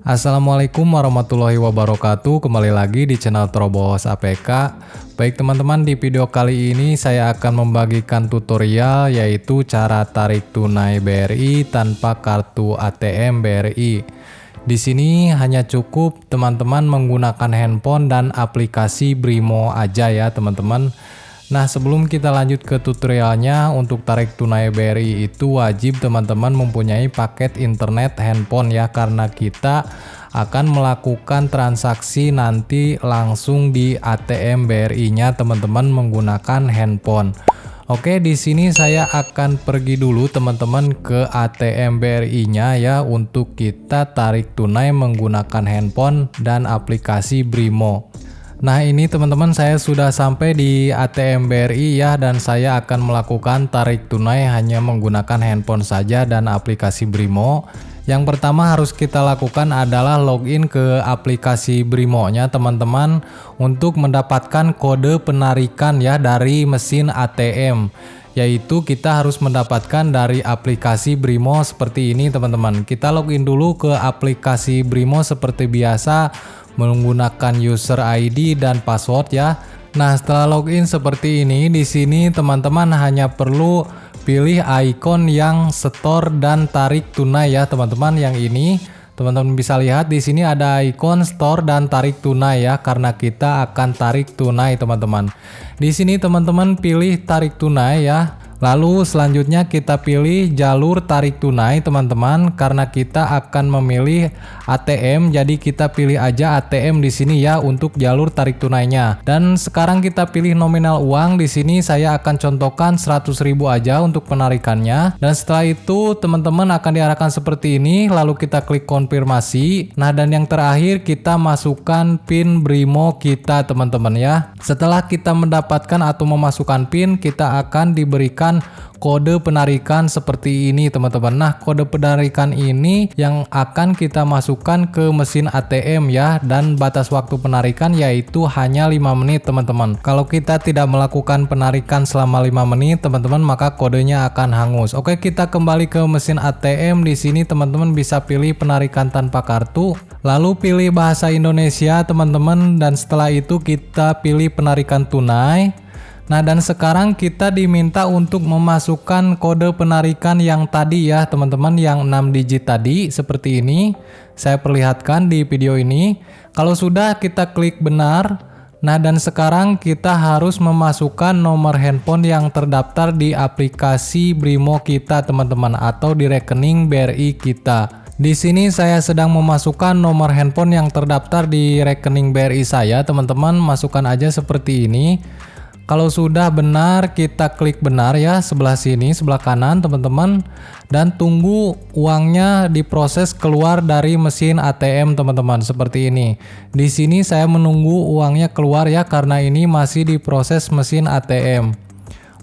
Assalamualaikum warahmatullahi wabarakatuh. Kembali lagi di channel Trobos APK. Baik teman-teman, di video kali ini saya akan membagikan tutorial yaitu cara tarik tunai BRI tanpa kartu ATM BRI. Di sini hanya cukup teman-teman menggunakan handphone dan aplikasi Brimo aja ya teman-teman. Nah, sebelum kita lanjut ke tutorialnya, untuk tarik tunai BRI itu wajib teman-teman mempunyai paket internet handphone ya, karena kita akan melakukan transaksi nanti langsung di ATM BRI-nya teman-teman menggunakan handphone. Oke, di sini saya akan pergi dulu teman-teman ke ATM BRI-nya ya, untuk kita tarik tunai menggunakan handphone dan aplikasi Brimo. Nah, ini teman-teman saya sudah sampai di ATM BRI ya, dan saya akan melakukan tarik tunai hanya menggunakan handphone saja dan aplikasi Brimo. Yang pertama harus kita lakukan adalah login ke aplikasi Brimo-nya teman-teman untuk mendapatkan kode penarikan ya dari mesin ATM. Yaitu kita harus mendapatkan dari aplikasi Brimo seperti ini teman-teman. Kita login dulu ke aplikasi Brimo seperti biasa menggunakan user ID dan password ya. Nah, setelah login seperti ini, di sini teman-teman hanya perlu pilih ikon yang store dan tarik tunai ya teman-teman. Yang ini teman-teman bisa lihat di sini ada ikon store dan tarik tunai ya, karena kita akan tarik tunai teman-teman. Di sini teman-teman pilih tarik tunai ya. Lalu selanjutnya kita pilih jalur tarik tunai teman-teman, karena kita akan memilih ATM, jadi kita pilih aja ATM di sini ya untuk jalur tarik tunainya. Dan sekarang kita pilih nominal uang. Di sini saya akan contohkan 100.000 aja untuk penarikannya. Dan setelah itu teman-teman akan diarahkan seperti ini, lalu kita klik konfirmasi. Nah, dan yang terakhir kita masukkan PIN Brimo kita teman-teman ya. Setelah kita mendapatkan atau memasukkan PIN, kita akan diberikan kode penarikan seperti ini teman-teman. Nah, kode penarikan ini yang akan kita masukkan ke mesin ATM ya, dan batas waktu penarikan yaitu hanya 5 menit teman-teman. Kalau kita tidak melakukan penarikan selama 5 menit teman-teman, maka kodenya akan hangus. Oke, kita kembali ke mesin ATM. Di sini teman-teman bisa pilih penarikan tanpa kartu, lalu pilih bahasa Indonesia teman-teman, dan setelah itu kita pilih penarikan tunai. Nah, dan sekarang kita diminta untuk memasukkan kode penarikan yang tadi ya teman-teman, yang 6 digit tadi seperti ini. Saya perlihatkan di video ini. Kalau sudah, kita klik benar. Nah, dan sekarang kita harus memasukkan nomor handphone yang terdaftar di aplikasi Brimo kita teman-teman, atau di rekening BRI kita. Di sini saya sedang memasukkan nomor handphone yang terdaftar di rekening BRI saya teman-teman. Masukkan aja seperti ini. Kalau sudah benar, kita klik benar ya, sebelah sini, sebelah kanan teman-teman, dan tunggu uangnya diproses keluar dari mesin ATM teman-teman, seperti ini. Di sini saya menunggu uangnya keluar ya, karena ini masih diproses mesin ATM.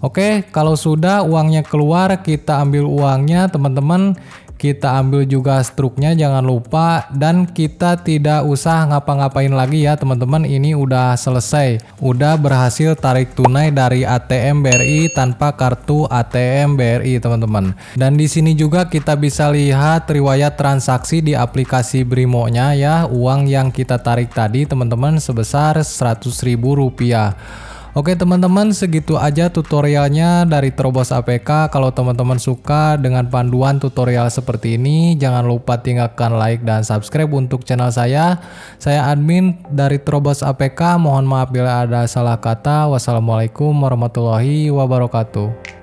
Oke, kalau sudah uangnya keluar, kita ambil uangnya teman-teman. Kita ambil juga struknya, jangan lupa, dan kita tidak usah ngapa-ngapain lagi ya teman-teman. Ini udah selesai, udah berhasil tarik tunai dari ATM BRI tanpa kartu ATM BRI teman-teman. Dan di sini juga kita bisa lihat riwayat transaksi di aplikasi Brimo-nya ya, uang yang kita tarik tadi teman-teman sebesar Rp100.000. Oke teman-teman, segitu aja tutorialnya dari Trobos APK. Kalau teman-teman suka dengan panduan tutorial seperti ini, jangan lupa tinggalkan like dan subscribe untuk channel saya. Saya admin dari Trobos APK, mohon maaf bila ada salah kata. Wassalamualaikum warahmatullahi wabarakatuh.